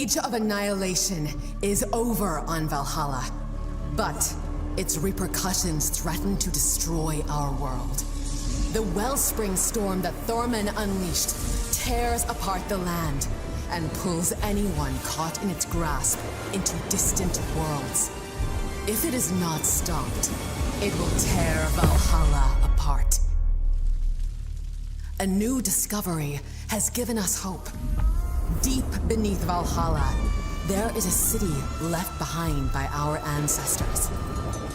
Age of Annihilation is over on Valhalla, but its repercussions threaten to destroy our world. The wellspring storm that Thorman unleashed tears apart the land and pulls anyone caught in its grasp into distant worlds. If it is not stopped, it will tear Valhalla apart. A new discovery has given us hope. Deep beneath Valhalla, there is a city left behind by our ancestors.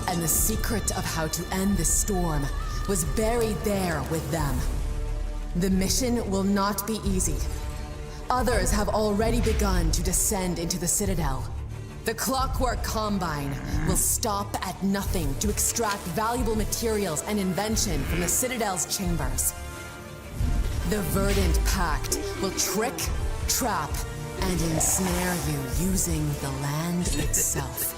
And the secret of how to end the storm was buried there with them. The mission will not be easy. Others have already begun to descend into the Citadel. The Clockwork Combine will stop at nothing to extract valuable materials and invention from the Citadel's chambers. The Verdant Pact will trick, trap, and ensnare you using the land itself.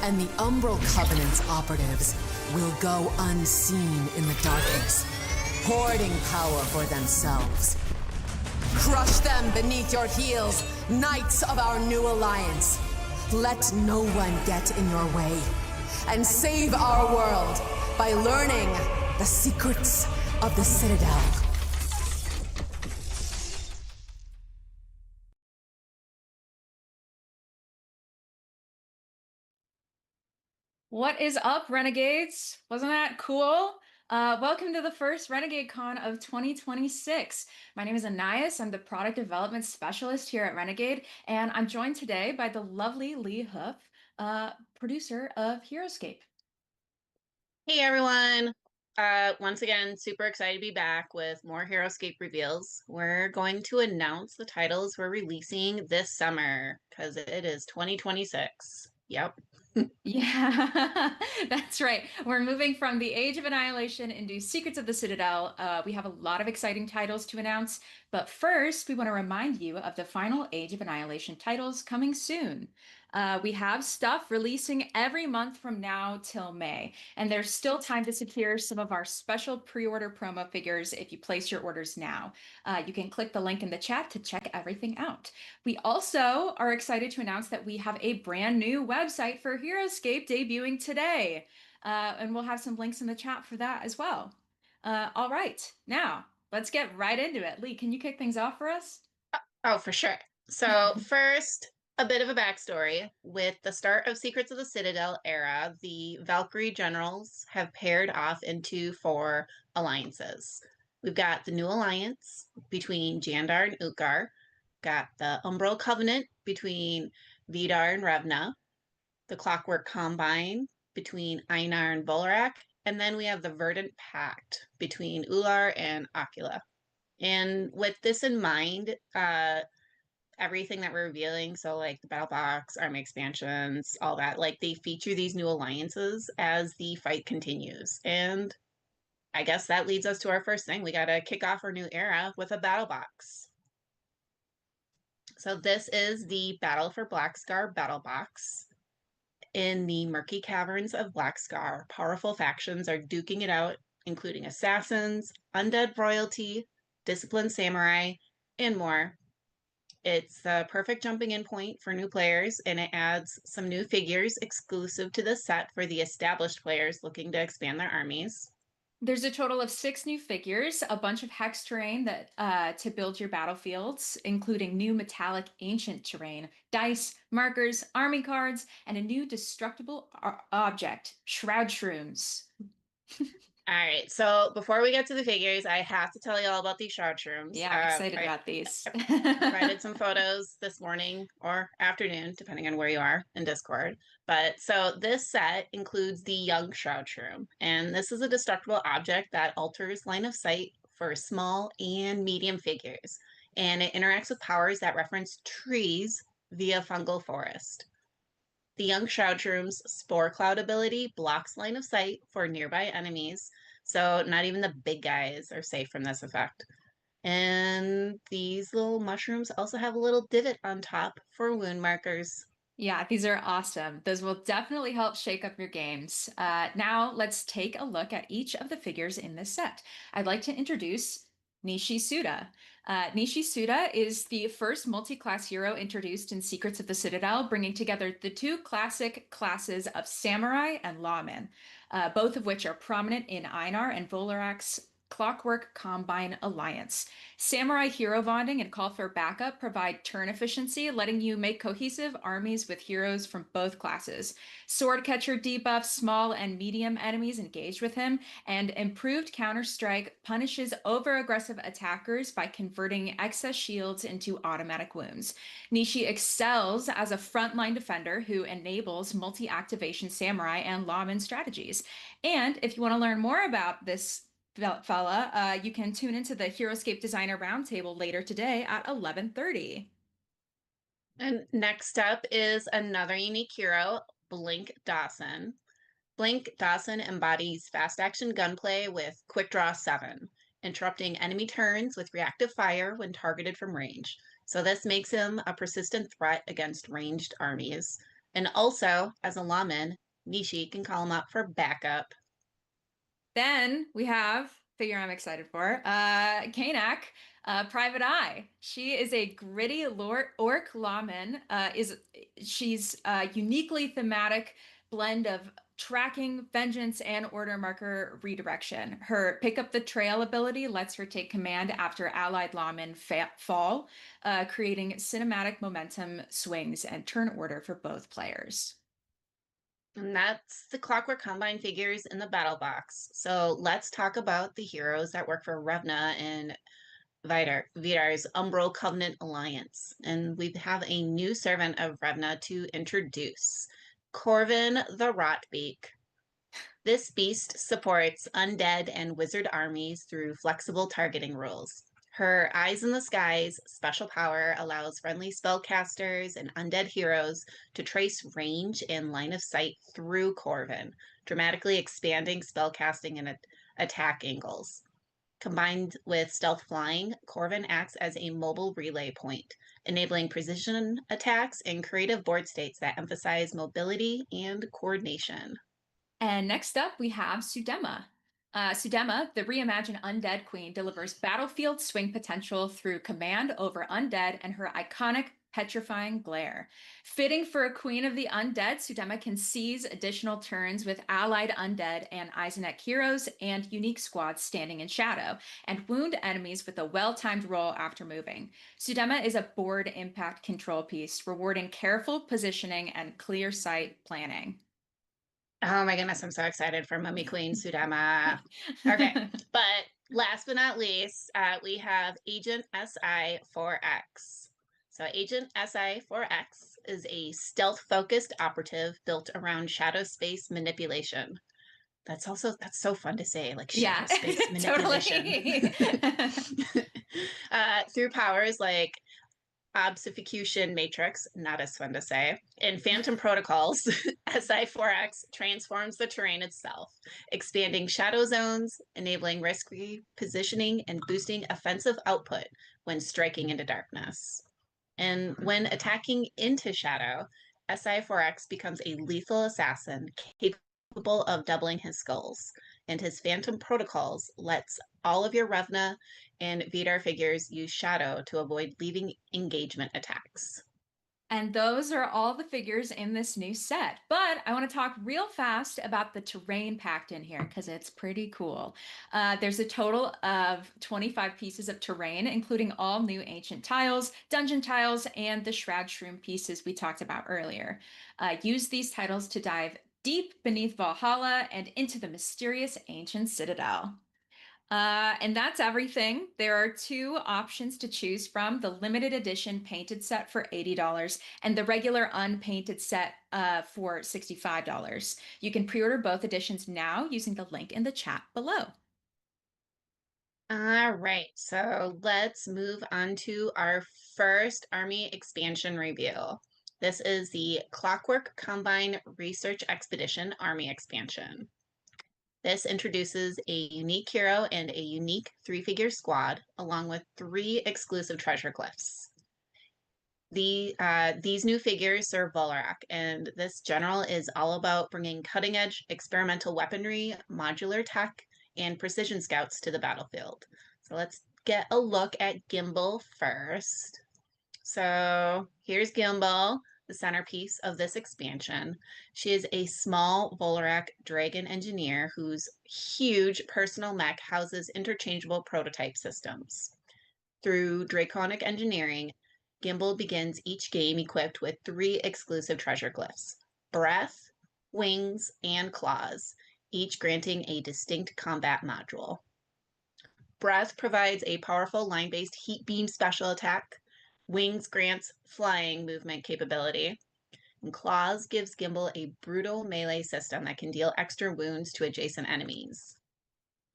And the Umbral Covenant's operatives will go unseen in the darkness, hoarding power for themselves. Crush them beneath your heels, knights of our new alliance. Let no one get in your way. And save our world by learning the secrets of the Citadel. What is up, Renegades? Wasn't that cool? Welcome to the first Renegade Con of 2026. My name is Anais. I'm the product development specialist here at Renegade, and I'm joined today by the lovely Lee Hoof, producer of Heroscape. Hey everyone! Once again, super excited to be back with more Heroscape reveals. We're going to announce the titles we're releasing this summer because it is 2026. Yep. Yeah, that's right. We're moving from the Age of Annihilation into Secrets of the Citadel. We have a lot of exciting titles to announce, but first, we want to remind you of the final Age of Annihilation titles coming soon. We have stuff releasing every month from now till May, and there's still time to secure some of our special pre-order promo figures if you place your orders now. You can click the link in the chat to check everything out. We also are excited to announce that we have a brand new website for Heroscape debuting today, and we'll have some links in the chat for that as well. All right, now let's get right into it. Lee, can you kick things off for us? Oh, for sure. So first, a bit of a backstory. With the start of Secrets of the Citadel era, the Valkyrie generals have paired off into 4 alliances. We've got the new alliance between Jandar and Utgar, got the Umbral Covenant between Vidar and Revna, the Clockwork Combine between Einar and Volrak, and then we have the Verdant Pact between Ular and Akula. And with this in mind, everything that we're revealing, so like the battle box, army expansions, all that, like they feature these new alliances as the fight continues. And I guess that leads us to our first thing. We got to kick off our new era with a battle box. So this is the Battle for Blackscar battle box. In the murky caverns of Blackscar, powerful factions are duking it out, including assassins, undead royalty, disciplined samurai, and more. It's the perfect jumping in point for new players, and it adds some new figures exclusive to the set for the established players looking to expand their armies. There's a total of 6 new figures, a bunch of hex terrain that to build your battlefields, including new metallic ancient terrain, dice, markers, army cards, and a new destructible object, Shroud Shrooms. All right, so before we get to the figures, I have to tell you all about these shroud shrooms. Yeah, I'm excited about these. I provided some photos this morning or afternoon, depending on where you are in Discord. But so this set includes the Young Shroud Shroom, and this is a destructible object that alters line of sight for small and medium figures, and it interacts with powers that reference trees via fungal forest. The Young Shroud Shroom's Spore Cloud ability blocks line of sight for nearby enemies, so not even the big guys are safe from this effect. And these little mushrooms also have a little divot on top for wound markers. Yeah, these are awesome. Those will definitely help shake up your games. Now let's take a look at each of the figures in this set. I'd like to introduce Nishi Suda. Nishi Suda is the first multi-class hero introduced in Secrets of the Citadel, bringing together the two classic classes of samurai and lawman, both of which are prominent in Einar and Volorak's Clockwork Combine Alliance. Samurai hero bonding and call for backup provide turn efficiency, letting you make cohesive armies with heroes from both classes. Swordcatcher debuffs small and medium enemies engaged with him, and improved Counter-Strike punishes over-aggressive attackers by converting excess shields into automatic wounds. Nishi excels as a frontline defender who enables multi-activation samurai and lawman strategies. And if you want to learn more about this fella, you can tune into the Heroscape Designer Roundtable later today at 11:30. And next up is another unique hero, Blink Dawson. Blink Dawson embodies fast action gunplay with Quick Draw 7, interrupting enemy turns with reactive fire when targeted from range. So this makes him a persistent threat against ranged armies. And also, as a lawman, Nishi can call him up for backup. Then we have figure I'm excited for, Kanak, Private Eye. She is a gritty orc lawman. She's a uniquely thematic blend of tracking, vengeance, and order marker redirection. Her pick up the trail ability lets her take command after allied lawmen fall, creating cinematic momentum swings and turn order for both players. And that's the Clockwork Combine figures in the battle box. So let's talk about the heroes that work for Revna and Vidar's Umbral Covenant Alliance. And we have a new servant of Revna to introduce, Corvin the Rotbeak. This beast supports undead and wizard armies through flexible targeting rules. Her Eyes in the Skies special power allows friendly spellcasters and undead heroes to trace range and line of sight through Corvin, dramatically expanding spellcasting and attack angles. Combined with stealth flying, Corvin acts as a mobile relay point, enabling precision attacks and creative board states that emphasize mobility and coordination. And next up, we have Sudema. Sudema, the reimagined undead queen, delivers battlefield swing potential through command over undead and her iconic petrifying glare. Fitting for a queen of the undead, Sudema can seize additional turns with allied undead and Eisenek heroes and unique squads standing in shadow, and wound enemies with a well-timed roll after moving. Sudema is a board impact control piece, rewarding careful positioning and clear sight planning. Oh my goodness, I'm so excited for Mummy Queen Sudama. Okay, but last but not least, we have Agent SI-4X. So Agent SI-4X is a stealth-focused operative built around shadow space manipulation. That's so fun to say, like shadow Yeah, space manipulation. totally. Through powers like Obfuscation Matrix, not as fun to say. In Phantom Protocols, SI4X transforms the terrain itself, expanding shadow zones, enabling risk-free positioning, and boosting offensive output when striking into darkness. And when attacking into shadow, SI4X becomes a lethal assassin capable of doubling his skulls, and his Phantom Protocols lets all of your Revna and Vidar figures use shadow to avoid leaving engagement attacks. And those are all the figures in this new set. But I want to talk real fast about the terrain packed in here because it's pretty cool. There's a total of 25 pieces of terrain, including all new ancient tiles, dungeon tiles, and the Shroud Shroom pieces we talked about earlier. Use these titles to dive deep beneath Valhalla and into the mysterious ancient citadel. And that's everything. There are two options to choose from: the limited edition painted set for $80 and the regular unpainted set for $65. You can pre-order both editions now using the link in the chat below. All right, so let's move on to our first army expansion review. This is the Clockwork Combine Research Expedition Army Expansion. This introduces a unique hero and a unique 3-figure squad, along with 3 exclusive treasure glyphs. These new figures serve Volorak, and this general is all about bringing cutting-edge experimental weaponry, modular tech, and precision scouts to the battlefield. So let's get a look at Gimbal first. So here's Gimbal, the centerpiece of this expansion. She is a small Volrac dragon engineer whose huge personal mech houses interchangeable prototype systems. Through draconic engineering, Gimbal begins each game equipped with 3 exclusive treasure glyphs: breath, wings, and claws, each granting a distinct combat module. Breath provides a powerful line-based heat beam special attack. Wings grants flying movement capability. And Claws gives Gimbal a brutal melee system that can deal extra wounds to adjacent enemies.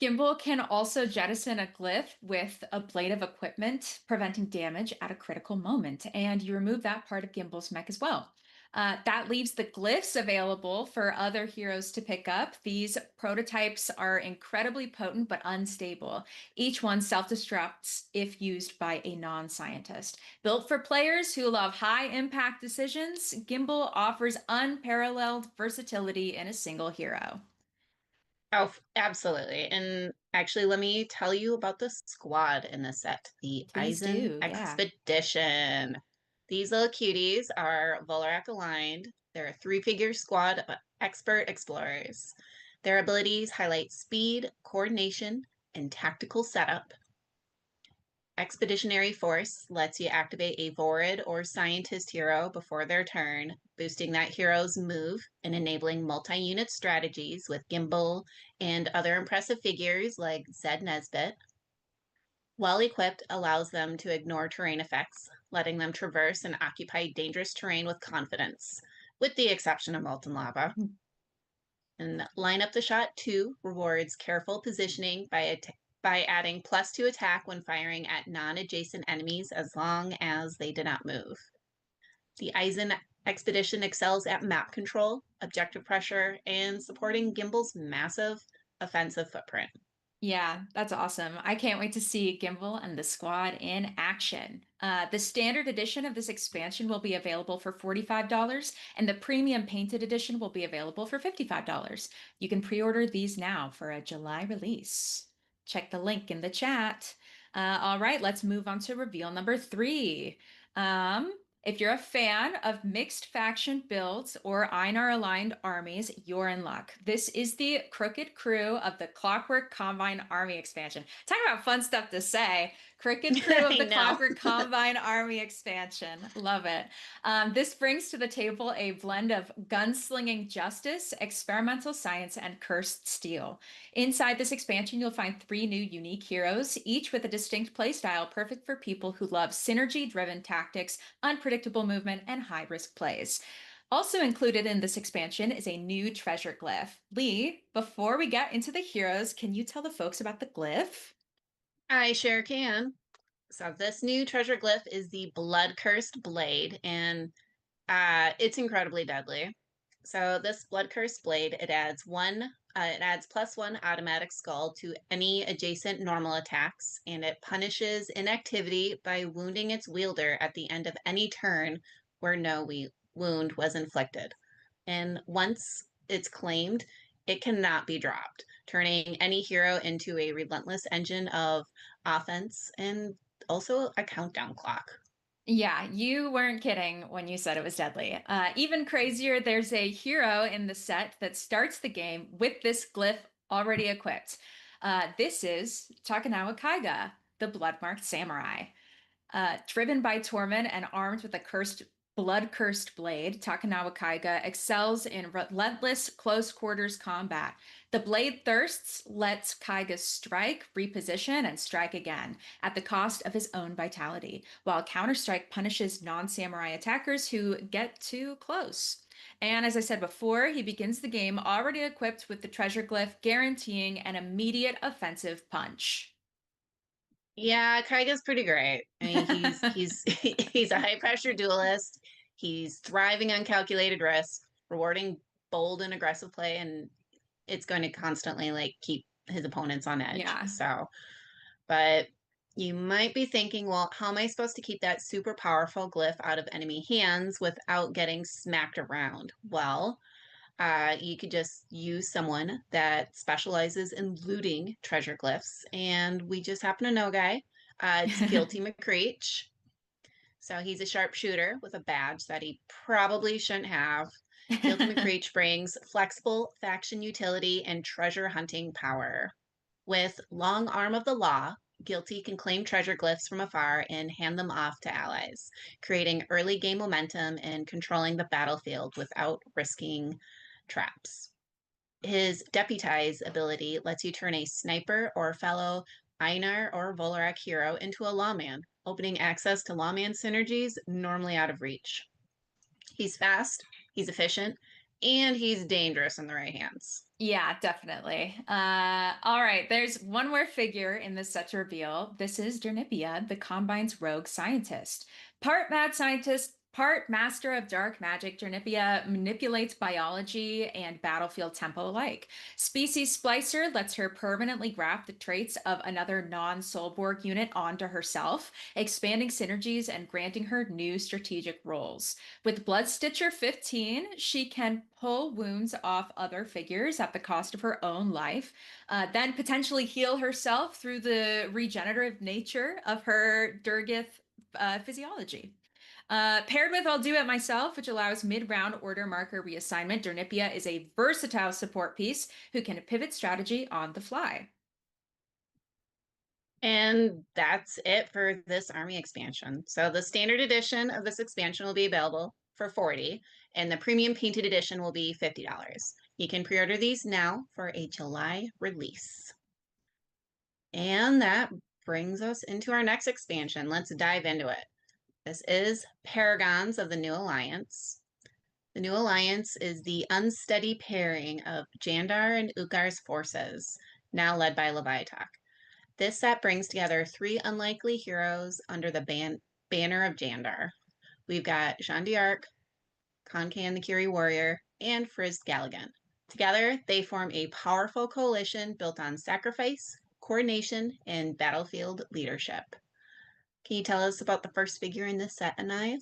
Gimbal can also jettison a glyph with a blade of equipment, preventing damage at a critical moment. And you remove that part of Gimbal's mech as well. That leaves the glyphs available for other heroes to pick up. These prototypes are incredibly potent but unstable. Each one self-destructs if used by a non-scientist. Built for players who love high-impact decisions, Gimbal offers unparalleled versatility in a single hero. Oh, absolutely. And actually, let me tell you about the squad in the set, the Please Eisen do, yeah. Expedition. These little cuties are Volrac aligned. They're a 3-figure squad of expert explorers. Their abilities highlight speed, coordination, and tactical setup. Expeditionary Force lets you activate a Vorid or Scientist hero before their turn, boosting that hero's move and enabling multi-unit strategies with Gimbal and other impressive figures like Zed Nesbit. Well-equipped allows them to ignore terrain effects, letting them traverse and occupy dangerous terrain with confidence, with the exception of Molten Lava. And Line Up the Shot 2 rewards careful positioning by adding +2 attack when firing at non-adjacent enemies as long as they do not move. The Eisen Expedition excels at map control, objective pressure, and supporting Gimbal's massive offensive footprint. Yeah, that's awesome. I can't wait to see Gimbal and the squad in action. The standard edition of this expansion will be available for $45, and the premium painted edition will be available for $55. You can pre-order these now for a July release. Check the link in the chat. All right, let's move on to reveal number 3. If you're a fan of mixed faction builds or Einar aligned armies, you're in luck. This is the Crooked Crew of the Clockwork Combine Army expansion. Talk about fun stuff to say. Crooked Crew of I the know. Clockwork Combine Army expansion. Love it. This brings to the table a blend of gunslinging justice, experimental science, and cursed steel. Inside this expansion, you'll find 3 new unique heroes, each with a distinct playstyle perfect for people who love synergy-driven tactics, unpredictable movement, and high-risk plays. Also included in this expansion is a new treasure glyph. Lee, before we get into the heroes, can you tell the folks about the glyph? I sure can. So this new treasure glyph is the Blood Cursed Blade, and it's incredibly deadly. So this Blood Cursed Blade, it adds +1 automatic skull to any adjacent normal attacks, and it punishes inactivity by wounding its wielder at the end of any turn where no wound was inflicted. And once it's claimed, it cannot be dropped, turning any hero into a relentless engine of offense and also a countdown clock. Yeah, you weren't kidding when you said it was deadly. Even crazier, there's a hero in the set that starts the game with this glyph already equipped. This is Takanawa Kaiga, the blood-marked samurai. Driven by Torment and armed with a blood-cursed blade, Takanawa Kaiga excels in relentless close-quarters combat. The blade thirsts lets Kaiga strike, reposition, and strike again, at the cost of his own vitality, while Counter-Strike punishes non-samurai attackers who get too close. And as I said before, he begins the game already equipped with the treasure glyph, guaranteeing an immediate offensive punch. Yeah, Kaiga's pretty great. I mean, he's a high pressure duelist. He's thriving on calculated risk, rewarding bold and aggressive play, and it's going to constantly like keep his opponents on edge. Yeah. So, but you might be thinking, well, how am I supposed to keep that super powerful glyph out of enemy hands without getting smacked around? Well, you could just use someone that specializes in looting treasure glyphs, and we just happen to know a guy. It's Guilty McCreech. So he's a sharpshooter with a badge that he probably shouldn't have. Guilty McCreech brings flexible faction utility and treasure hunting power. With Long Arm of the Law, Guilty can claim treasure glyphs from afar and hand them off to allies, creating early game momentum and controlling the battlefield without risking traps. His Deputize ability lets you turn a sniper or fellow Einar or Volorak hero into a lawman, opening access to lawman synergies normally out of reach. He's fast, he's efficient, and he's dangerous in the right hands. Yeah, definitely. All right, there's one more figure in this set to reveal. This is Dernipia, the Combine's rogue scientist. Part mad scientist, part master of dark magic, Dernipia manipulates biology and battlefield tempo alike. Species Splicer lets her permanently graft the traits of another non-Soulborg unit onto herself, expanding synergies and granting her new strategic roles. With Blood Stitcher 15, she can pull wounds off other figures at the cost of her own life, then potentially heal herself through the regenerative nature of her Durgith physiology. Paired with I'll Do It Myself, which allows mid-round order marker reassignment, Dernipia is a versatile support piece who can pivot strategy on the fly. And that's it for this army expansion. So the standard edition of this expansion will be available for $40, and the premium painted edition will be $50. You can pre-order these now for a July release. And that brings us into our next expansion. Let's dive into it. This is Paragons of the New Alliance. The New Alliance is the unsteady pairing of Jandar and Ukar's forces, now led by Leviatok. This set brings together three unlikely heroes under the banner of Jandar. We've got Jean d'Arc, Concan the Curie Warrior, and Frizzed Galligan. Together, they form a powerful coalition built on sacrifice, coordination, and battlefield leadership. Can you tell us about the first figure in this set, Anais?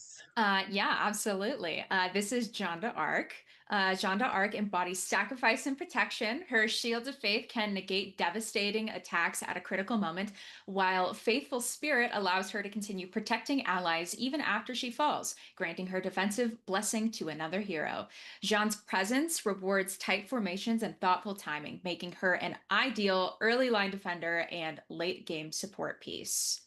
Yeah, absolutely. This is Jeanne d'Arc. Jeanne d'Arc embodies sacrifice and protection. Her shield of faith can negate devastating attacks at a critical moment, while faithful spirit allows her to continue protecting allies even after she falls, granting her defensive blessing to another hero. Jeanne's presence rewards tight formations and thoughtful timing, making her an ideal early line defender and late game support piece.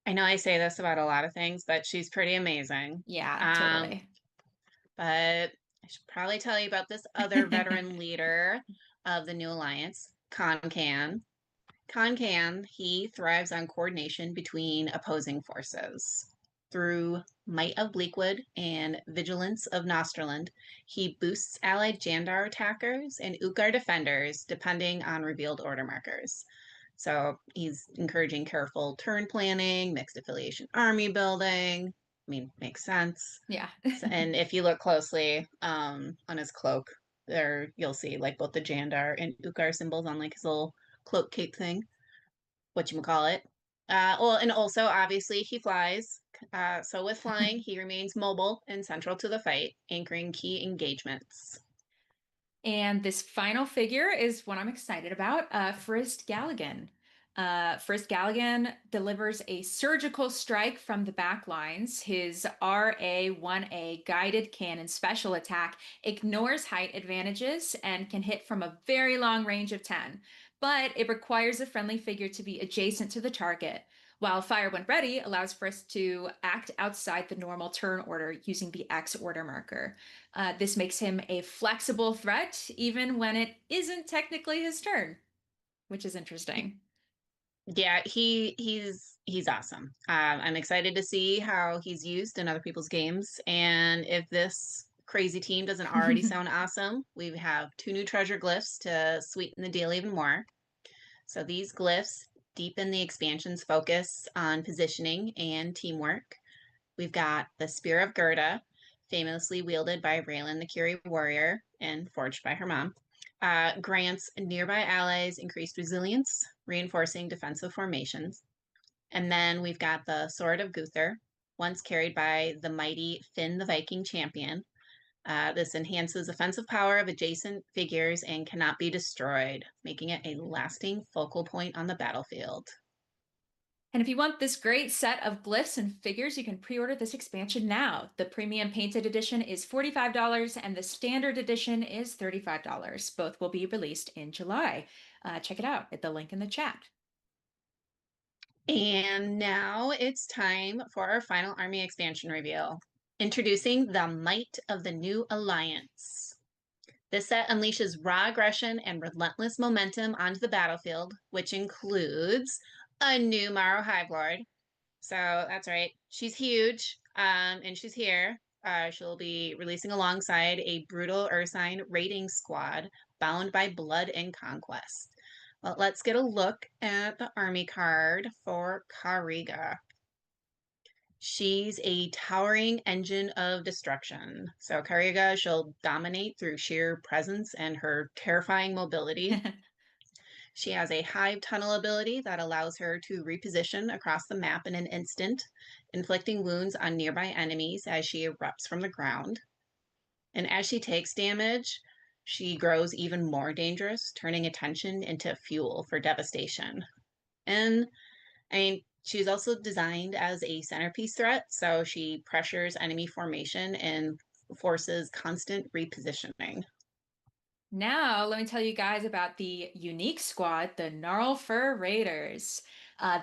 I know I say this about a lot of things, but she's pretty amazing. Yeah, Um, totally. but I should probably tell you about this other veteran leader of the New Alliance, Concan. Concan, he thrives on coordination between opposing forces. Through Might of Bleakwood and Vigilance of Nosterland, he boosts allied Jandar attackers and Ukar defenders depending on revealed order markers. So he's encouraging careful turn planning, mixed affiliation army building. I mean, makes sense. Yeah. And if you look closely on his cloak, there you'll see like both the Jandar and Ukar symbols on like his little cloak cape thing, whatchamacallit. Well, and also obviously he flies. So with flying, he remains mobile and central to the fight, anchoring key engagements. And this final figure is what I'm excited about, Frizzed Galligan. Frizzed Galligan delivers a surgical strike from the back lines. His RA-1A guided cannon special attack ignores height advantages and can hit from a very long range of 10, but it requires a friendly figure to be adjacent to the target. While Fire When Ready allows Frisk to act outside the normal turn order using the X order marker. This makes him a flexible threat, even when it isn't technically his turn, which is interesting. Yeah, he's awesome. I'm excited to see how he's used in other people's games, and if this crazy team doesn't already sound awesome, we have two new treasure glyphs to sweeten the deal even more. So these glyphs deepen the expansion's focus on positioning and teamwork. We've got the Spear of Gerda, famously wielded by Raylan the Curie Warrior and forged by her mom. Grants nearby allies increased resilience, reinforcing defensive formations. And then we've got the Sword of Guthor, once carried by the mighty Finn the Viking champion. This enhances offensive power of adjacent figures and cannot be destroyed, making it a lasting focal point on the battlefield. And if you want this great set of glyphs and figures, you can pre-order this expansion now. The premium painted edition is $45 and the standard edition is $35. Both will be released in July. Check it out at the link in the chat. And now it's time for our final army expansion reveal. Introducing the Might of the New Alliance. This set unleashes raw aggression and relentless momentum onto the battlefield, which includes a new Morrow Hive Lord. So that's right, she's huge, and she's here. She'll be releasing alongside a brutal Ursine raiding squad bound by blood and conquest. Well, let's get a look at the army card for Kariga. She's a towering engine of destruction. So Kariga, she'll dominate through sheer presence and her terrifying mobility. She has a hive tunnel ability that allows her to reposition across the map in an instant, inflicting wounds on nearby enemies as she erupts from the ground. And as she takes damage, she grows even more dangerous, turning attention into fuel for devastation. And I mean, she's also designed as a centerpiece threat, so she pressures enemy formation and forces constant repositioning. Now, let me tell you guys about the unique squad, the Gnarlfur Raiders.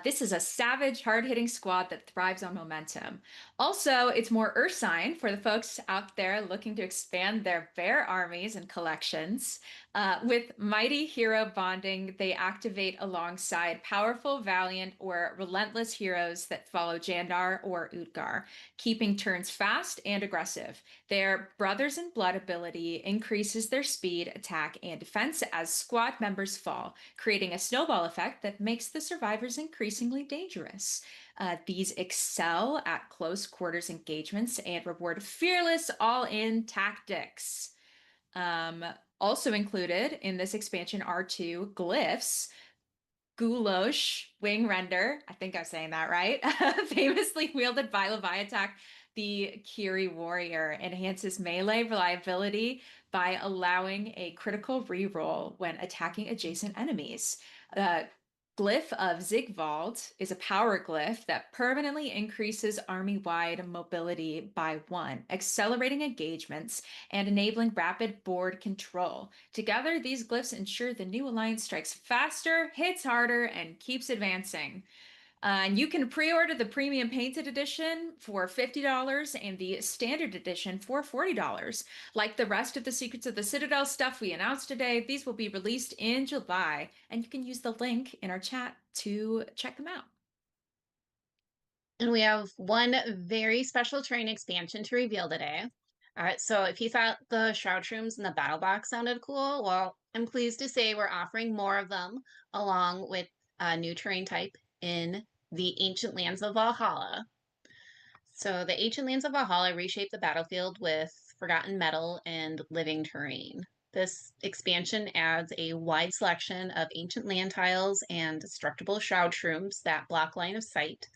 This is a savage, hard-hitting squad that thrives on momentum. Also, it's more Ursine for the folks out there looking to expand their bear armies and collections. With mighty hero bonding, they activate alongside powerful, valiant, or relentless heroes that follow Jandar or Utgar, keeping turns fast and aggressive. Their Brothers in Blood ability increases their speed, attack, and defense as squad members fall, creating a snowball effect that makes the survivors increasingly dangerous. These excel at close quarters engagements and reward fearless all-in tactics. Um, Also included in this expansion are two glyphs. Gulosh Wing Render, I think I'm saying that right, famously wielded by Leviatak, the Kiri warrior, enhances melee reliability by allowing a critical reroll when attacking adjacent enemies. Uh, Glyph of Zigvald is a power glyph that permanently increases army-wide mobility by 1, accelerating engagements and enabling rapid board control. Together, these glyphs ensure the new alliance strikes faster, hits harder, and keeps advancing. And you can pre-order the premium painted edition for $50 and the standard edition for $40. Like the rest of the Secrets of the Citadel stuff we announced today, these will be released in July, and you can use the link in our chat to check them out. And we have one very special terrain expansion to reveal today. So if you thought the Shroud Shrooms in the Battle Box sounded cool, well, I'm pleased to say we're offering more of them along with a new terrain type in the Ancient Lands of Valhalla. So the Ancient Lands of Valhalla reshape the battlefield with forgotten metal and living terrain. This expansion adds a wide selection of ancient land tiles and destructible shroud shrooms that block line of sight.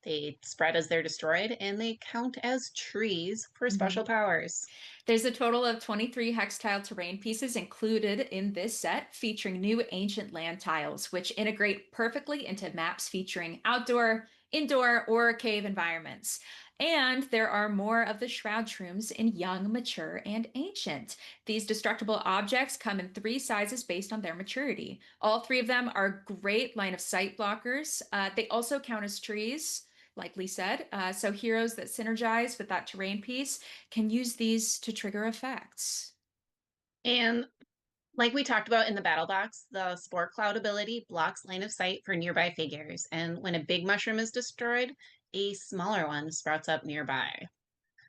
They spread as they're destroyed, and they count as trees for special powers. There's a total of 23 hex tile terrain pieces included in this set, featuring new ancient land tiles, which integrate perfectly into maps featuring outdoor, indoor, or cave environments. And there are more of the shroud shrooms in young, mature, and ancient. These destructible objects come in 3 sizes based on their maturity. All 3 of them are great line of sight blockers. They also count as trees, like Lee said. So heroes that synergize with that terrain piece can use these to trigger effects. And like we talked about in the battle box, the Spore Cloud ability blocks line of sight for nearby figures. And when a big mushroom is destroyed, a smaller one sprouts up nearby.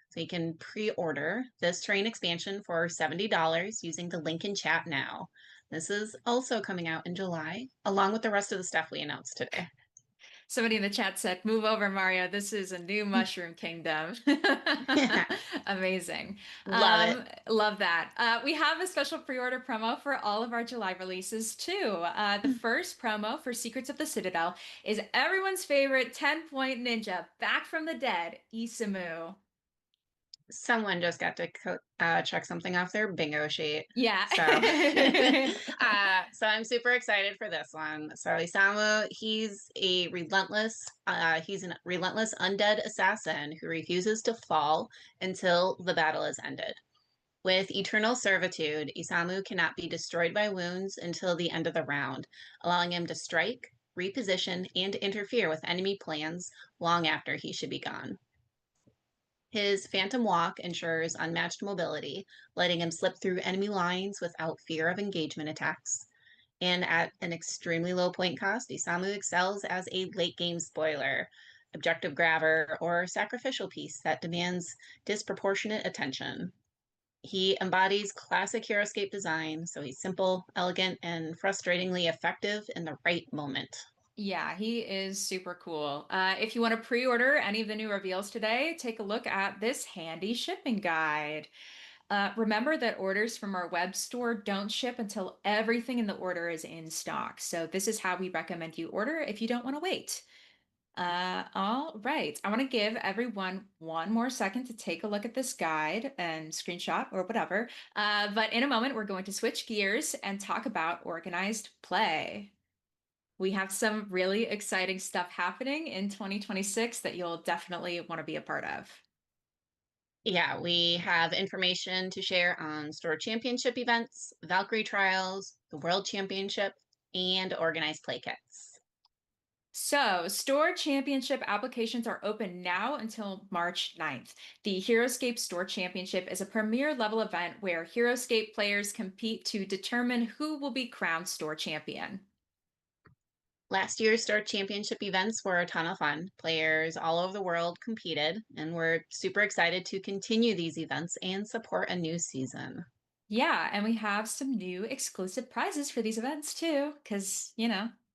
So you can pre-order this terrain expansion for $70 using the link in chat now. This is also coming out in July, along with the rest of the stuff we announced today. Somebody in the chat said, "Move over, Mario. This is a new mushroom kingdom." Amazing. Love it. Love that. We have a special pre-order promo for all of our July releases too. The first promo for Secrets of the Citadel is everyone's favorite 10-point ninja back from the dead, Isamu. Someone just got to check something off their bingo sheet. Yeah. So, so I'm super excited for this one. So Isamu, he's a relentless undead assassin who refuses to fall until the battle is ended. With eternal servitude, Isamu cannot be destroyed by wounds until the end of the round, allowing him to strike, reposition, and interfere with enemy plans long after he should be gone. His phantom walk ensures unmatched mobility, letting him slip through enemy lines without fear of engagement attacks. And at an extremely low point cost, Isamu excels as a late game spoiler, objective grabber, or sacrificial piece that demands disproportionate attention. He embodies classic Heroscape design, so he's simple, elegant, and frustratingly effective in the right moment. Yeah, he is super cool. If you want to pre-order any of the new reveals today, take a look at this handy shipping guide. Remember that orders from our web store don't ship until everything in the order is in stock. So this is how we recommend you order if you don't want to wait. All right. I want to give everyone one more second to take a look at this guide and screenshot or whatever. But in a moment, we're going to switch gears and talk about organized play. We have some really exciting stuff happening in 2026 that you'll definitely want to be a part of. Yeah, we have information to share on store championship events, Valkyrie trials, the World Championship, and organized play kits. So, store championship applications are open now until March 9th. The Heroscape Store Championship is a premier level event where Heroscape players compete to determine who will be crowned store champion. Last year's Store Championship events were a ton of fun. Players all over the world competed, and we're super excited to continue these events and support a new season. Yeah, and we have some new exclusive prizes for these events too, because,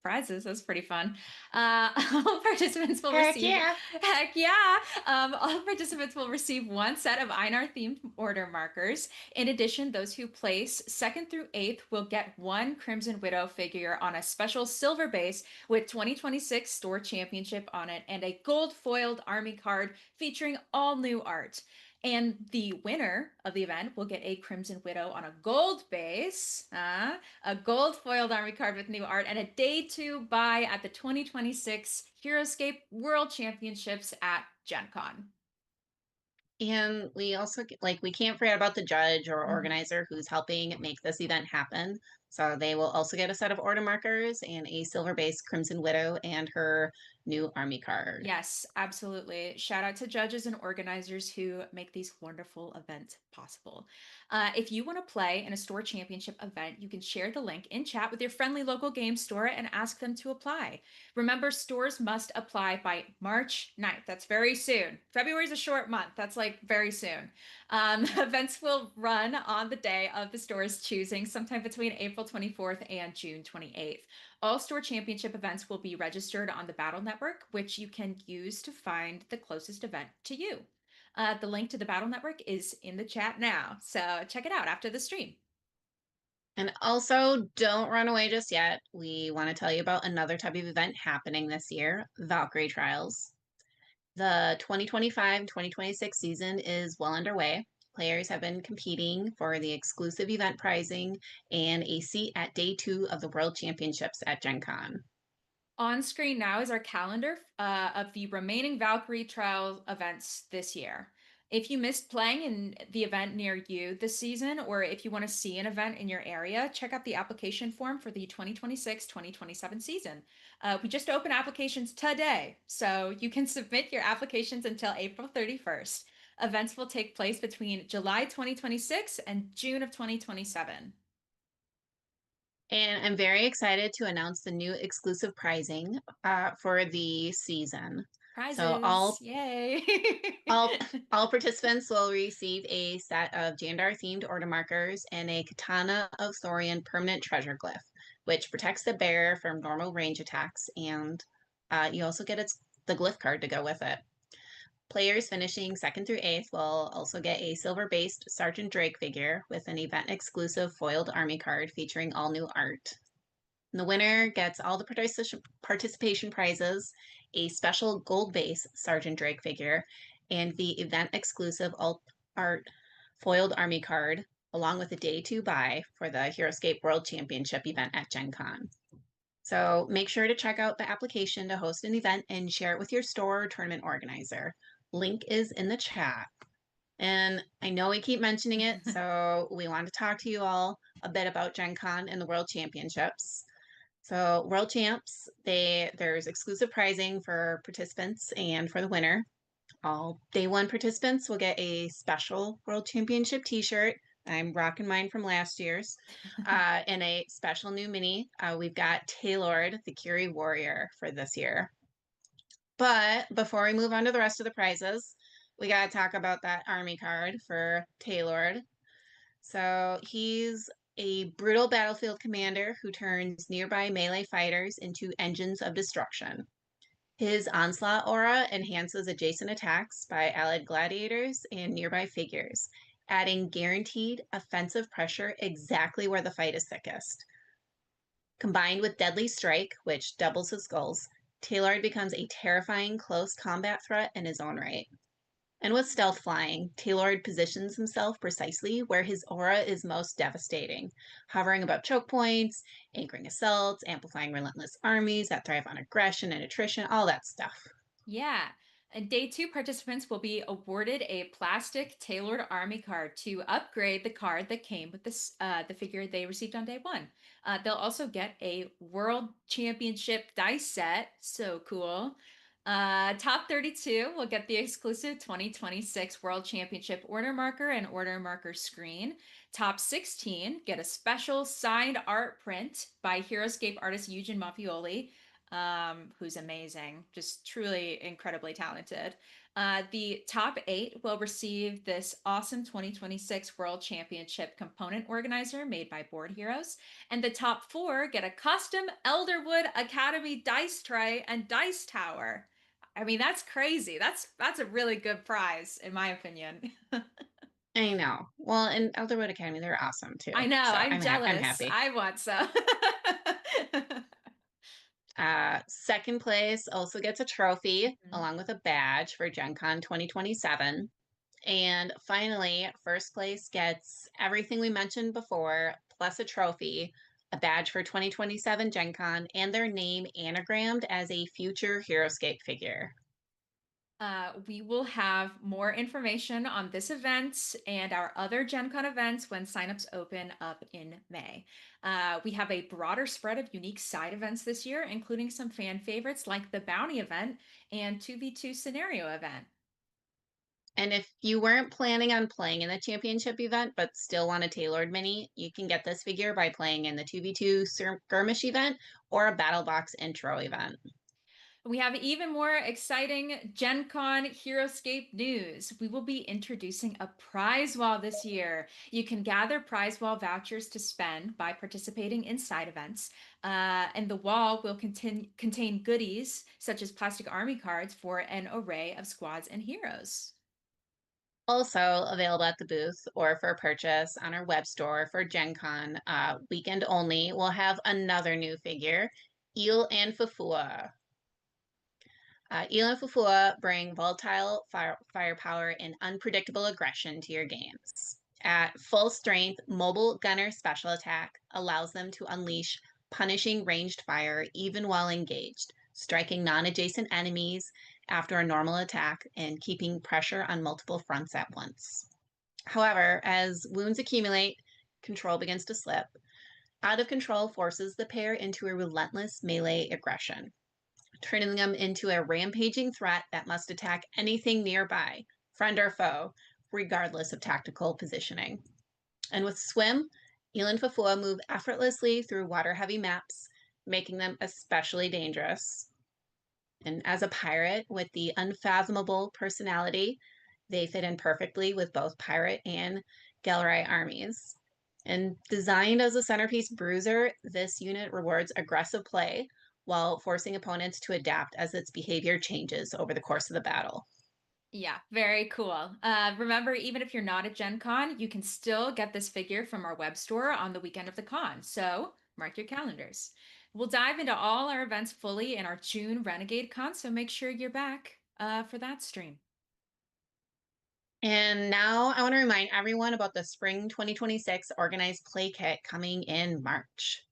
prizes, that's pretty fun. All participants will Heck receive, yeah! heck yeah, all participants will receive one set of Einar themed order markers. In addition, those who place second through eighth will get one Crimson Widow figure on a special silver base with 2026 Store Championship on it and a gold foiled army card featuring all new art. And the winner of the event will get a Crimson Widow on a gold base, a gold foiled army card with new art, and a day two buy at the 2026 Heroscape World Championships at Gen Con. And we also we can't forget about the judge or Mhm. organizer who's helping make this event happen. So they will also get a set of order markers and a silver base Crimson Widow and her new army card. Yes, absolutely. Shout out to judges and organizers who make these wonderful events possible. If you want to play in a store championship event, you can share the link in chat with your friendly local game store and ask them to apply. Remember, stores must apply by March 9th. That's very soon. February is a short month. That's like very soon. Events will run on the day of the store's choosing, sometime between April 24th and June 28th. All store championship events will be registered on the Battle Network, which you can use to find the closest event to you. The link to the Battle Network is in the chat now, so check it out after the stream. And also, don't run away just yet. We want to tell you about another type of event happening this year, Valkyrie Trials. The 2025-2026 season is well underway. Players have been competing for the exclusive event pricing and a seat at day two of the World Championships at Gen Con. On screen now is our calendar of the remaining Valkyrie Trial events this year. If you missed playing in the event near you this season, or if you want to see an event in your area, check out the application form for the 2026-2027 season. We just opened applications today, so you can submit your applications until April 31st. Events will take place between July 2026 and June of 2027. And I'm very excited to announce the new exclusive pricing for the season. So Prizes, yay! all all participants will receive a set of Jandar themed order markers and a Katana of Thorian permanent treasure glyph, which protects the bearer from normal range attacks, and you also get the glyph card to go with it. Players finishing second through eighth will also get a silver-based Sergeant Drake figure with an event-exclusive foiled army card featuring all new art. And the winner gets all the participation prizes, a special gold base Sergeant Drake figure, and the event-exclusive art foiled army card, along with a day 2 buy for the Heroscape World Championship event at Gen Con. So make sure to check out the application to host an event and share it with your store or tournament organizer. Link is in the chat. And I know we keep mentioning it, so we want to talk to you all a bit about Gen Con and the World Championships. So World Champs, there's exclusive pricing for participants and for the winner. All day 1 participants will get a special World Championship t-shirt. I'm rocking mine from last year's. And a special new mini. We've got tailored the Curie Warrior for this year. But before we move on to the rest of the prizes, we got to talk about that army card for Tailored. So he's a brutal battlefield commander who turns nearby melee fighters into engines of destruction. His onslaught aura enhances adjacent attacks by allied gladiators and nearby figures, adding guaranteed offensive pressure exactly where the fight is thickest. Combined with Deadly Strike, which doubles his skulls, Taylord becomes a terrifying close combat threat in his own right. And with stealth flying, Taylord positions himself precisely where his aura is most devastating, hovering above choke points, anchoring assaults, amplifying relentless armies that thrive on aggression and attrition, all that stuff. Yeah. And day 2 participants will be awarded a plastic tailored army card to upgrade the card that came with the figure they received on day 1. They'll also get a World Championship dice set. So cool. Top 32 will get the exclusive 2026 World Championship order marker and order marker screen. Top 16 get a special signed art print by Heroscape artist Eugen Maffioli, who's amazing, just truly incredibly talented. The top 8 will receive this awesome 2026 World Championship component organizer made by Board Heroes. And the top 4 get a custom Elderwood Academy dice tray and dice tower. I mean, that's crazy. That's a really good prize, in my opinion. I know. Well, in Elderwood Academy, they're awesome too. I know, So I'm I'm jealous. happy. I want some. Second place also gets a trophy Mhm. along with a badge for Gen Con 2027. And finally, first place gets everything we mentioned before, plus a trophy, a badge for 2027 Gen Con, and their name anagrammed as a future Heroscape figure. We will have more information on this event and our other Gen Con events when signups open up in May. We have a broader spread of unique side events this year, including some fan favorites like the Bounty event and 2v2 scenario event. And if you weren't planning on playing in the championship event but still want a tailored mini, you can get this figure by playing in the 2v2 skirmish event or a battle box intro event. We have even more exciting Gen Con Heroscape news. We will be introducing a prize wall this year. You can gather prize wall vouchers to spend by participating in side events. And the wall will contain goodies such as plastic army cards for an array of squads and heroes. Also available at the booth or for purchase on our web store for Gen Con weekend only, we'll have another new figure, Eel and Fufua. Eel and Fufua bring volatile firepower and unpredictable aggression to your games. At full strength, Mobile Gunner Special Attack allows them to unleash punishing ranged fire even while engaged, striking non-adjacent enemies after a normal attack and keeping pressure on multiple fronts at once. However, as wounds accumulate, control begins to slip. Out of control forces the pair into a relentless melee aggression, turning them into a rampaging threat that must attack anything nearby, friend or foe, regardless of tactical positioning. And with Swim, Eel and Fafua move effortlessly through water-heavy maps, making them especially dangerous. And as a pirate with the unfathomable personality, they fit in perfectly with both pirate and Galrai armies. And designed as a centerpiece bruiser, this unit rewards aggressive play while forcing opponents to adapt as its behavior changes over the course of the battle. Yeah, very cool. Remember, even if you're not at Gen Con, you can still get this figure from our web store on the weekend of the con. So mark your calendars. We'll dive into all our events fully in our June Renegade Con, so make sure you're back for that stream. And now I want to remind everyone about the Spring 2026 organized play kit coming in March.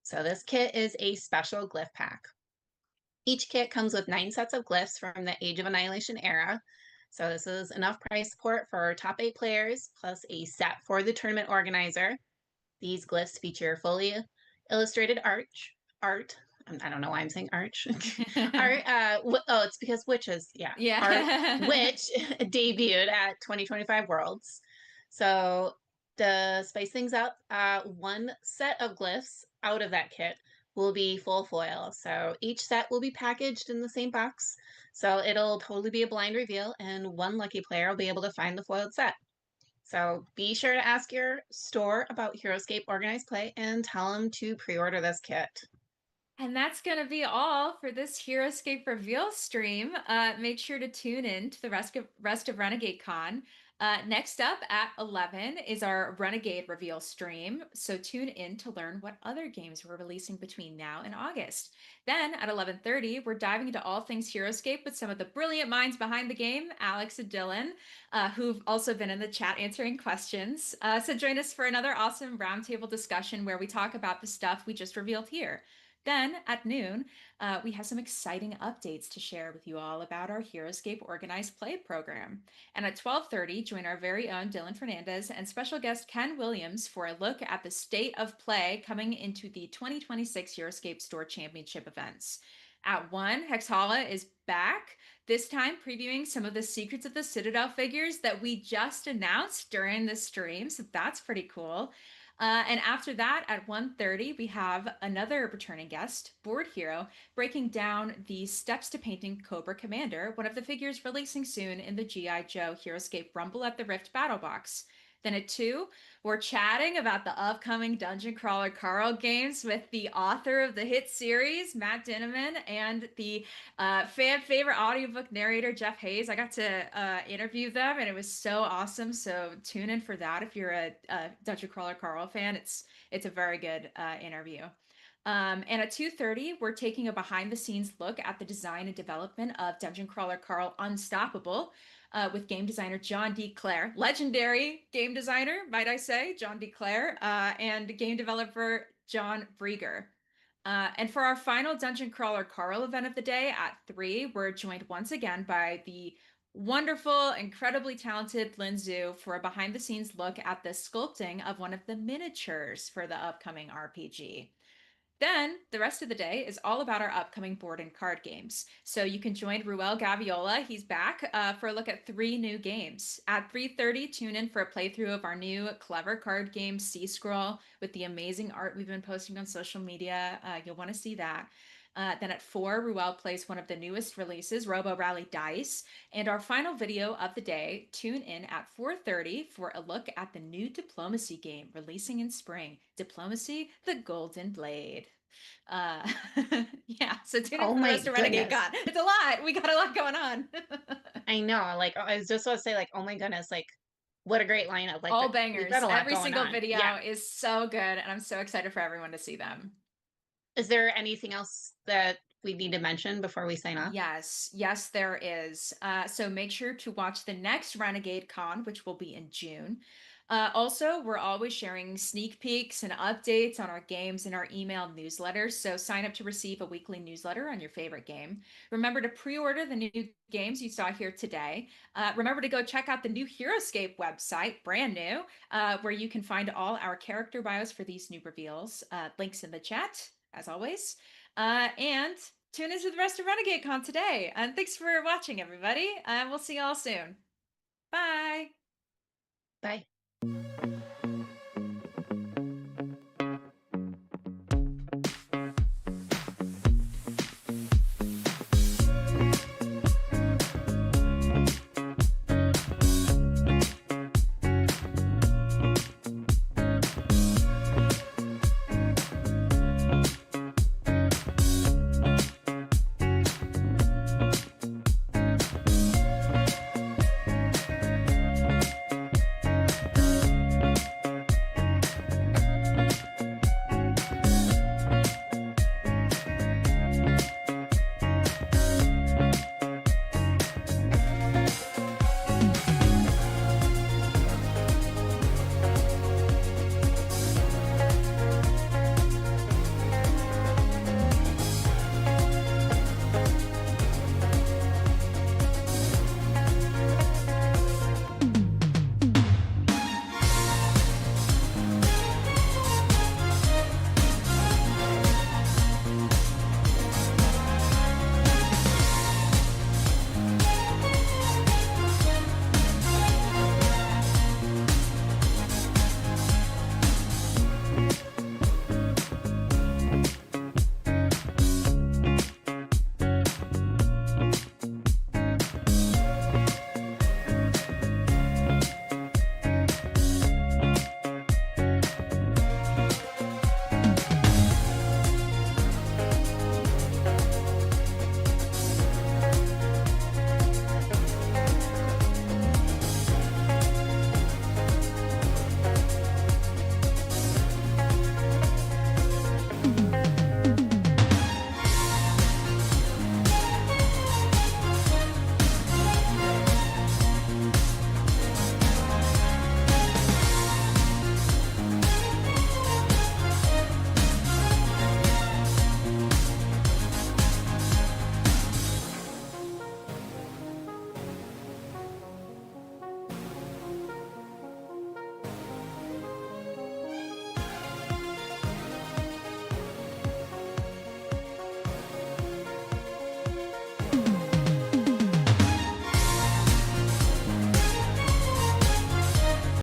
So this kit is a special glyph pack. Each kit comes with 9 sets of glyphs from the Age of Annihilation era. So this is enough price support for our top 8 players, plus a set for the tournament organizer. These glyphs feature fully illustrated art. I don't know why I'm saying arch. Art. Oh, it's because witches. Yeah, art. Yeah. Which debuted at 2025 Worlds. So to spice things up, one set of glyphs out of that kit will be full foil. So each set will be packaged in the same box. So it'll totally be a blind reveal, and one lucky player will be able to find the foiled set. So be sure to ask your store about Heroscape Organized Play and tell them to pre-order this kit. And that's going to be all for this Heroscape reveal stream. Make sure to tune in to the rest of Renegade Con. Next up at 11 is our Renegade reveal stream. So tune in to learn what other games we're releasing between now and August. Then at 11:30, we're diving into all things Heroscape with some of the brilliant minds behind the game, Alex and Dylan, who've also been in the chat answering questions. So join us for another awesome roundtable discussion where we talk about the stuff we just revealed here. Then at noon, we have some exciting updates to share with you all about our Heroscape Organized Play program. And at 12:30, join our very own Dylan Fernandez and special guest Ken Williams for a look at the state of play coming into the 2026 Heroscape Store Championship events. At 1, Hexhala is back, this time previewing some of the Secrets of the Citadel figures that we just announced during the stream, so that's pretty cool. And after that, at 1:30, we have another returning guest, Board Hero, breaking down the steps to painting Cobra Commander, one of the figures releasing soon in the G.I. Joe Heroscape Rumble at the Rift Battle Box. Then at 2, we're chatting about the upcoming Dungeon Crawler Carl games with the author of the hit series, Matt Dinneman, and the fan favorite audiobook narrator, Jeff Hayes. I got to interview them, and it was so awesome. So tune in for that if you're a Dungeon Crawler Carl fan. It's a very good interview. And at 2:30, we're taking a behind-the-scenes look at the design and development of Dungeon Crawler Carl Unstoppable with game designer John D. Clare, legendary game designer, might I say, John D. Clare, and game developer John Brieger. And for our final Dungeon Crawler Carl event of the day at 3, we're joined once again by the wonderful, incredibly talented Lin Zhu for a behind-the-scenes look at the sculpting of one of the miniatures for the upcoming RPG. Then the rest of the day is all about our upcoming board and card games. So you can join Ruel Gaviola. He's back for a look at 3 new games. At 3:30, tune in for a playthrough of our new clever card game, Sea Scroll, with the amazing art we've been posting on social media. You'll want to see that. Then at 4, Ruel plays one of the newest releases, Robo Rally Dice. And our final video of the day, tune in at 4:30 for a look at the new Diplomacy game releasing in spring, Diplomacy: The Golden Blade. Uh, yeah, so tune in Oh for the my rest of Renegade goodness. God. It's a lot. We got a lot going on. I know. Like, I was just about to say, like, oh my goodness, like, what a great lineup. Like, All we've bangers. got a lot Every going single on. video Yeah. is so good, and I'm so excited for everyone to see them. Is there anything else that we need to mention before we sign off? Yes, there is. So make sure to watch the next Renegade Con, which will be in June. Also, we're always sharing sneak peeks and updates on our games in our email newsletters. So sign up to receive a weekly newsletter on your favorite game. Remember to pre-order the new games you saw here today. Remember to go check out the new Heroscape website, brand new, where you can find all our character bios for these new reveals. Links in the chat, as always. And tune into the rest of Renegade Con today. And thanks for watching, everybody. And we'll see you all soon. Bye. Bye.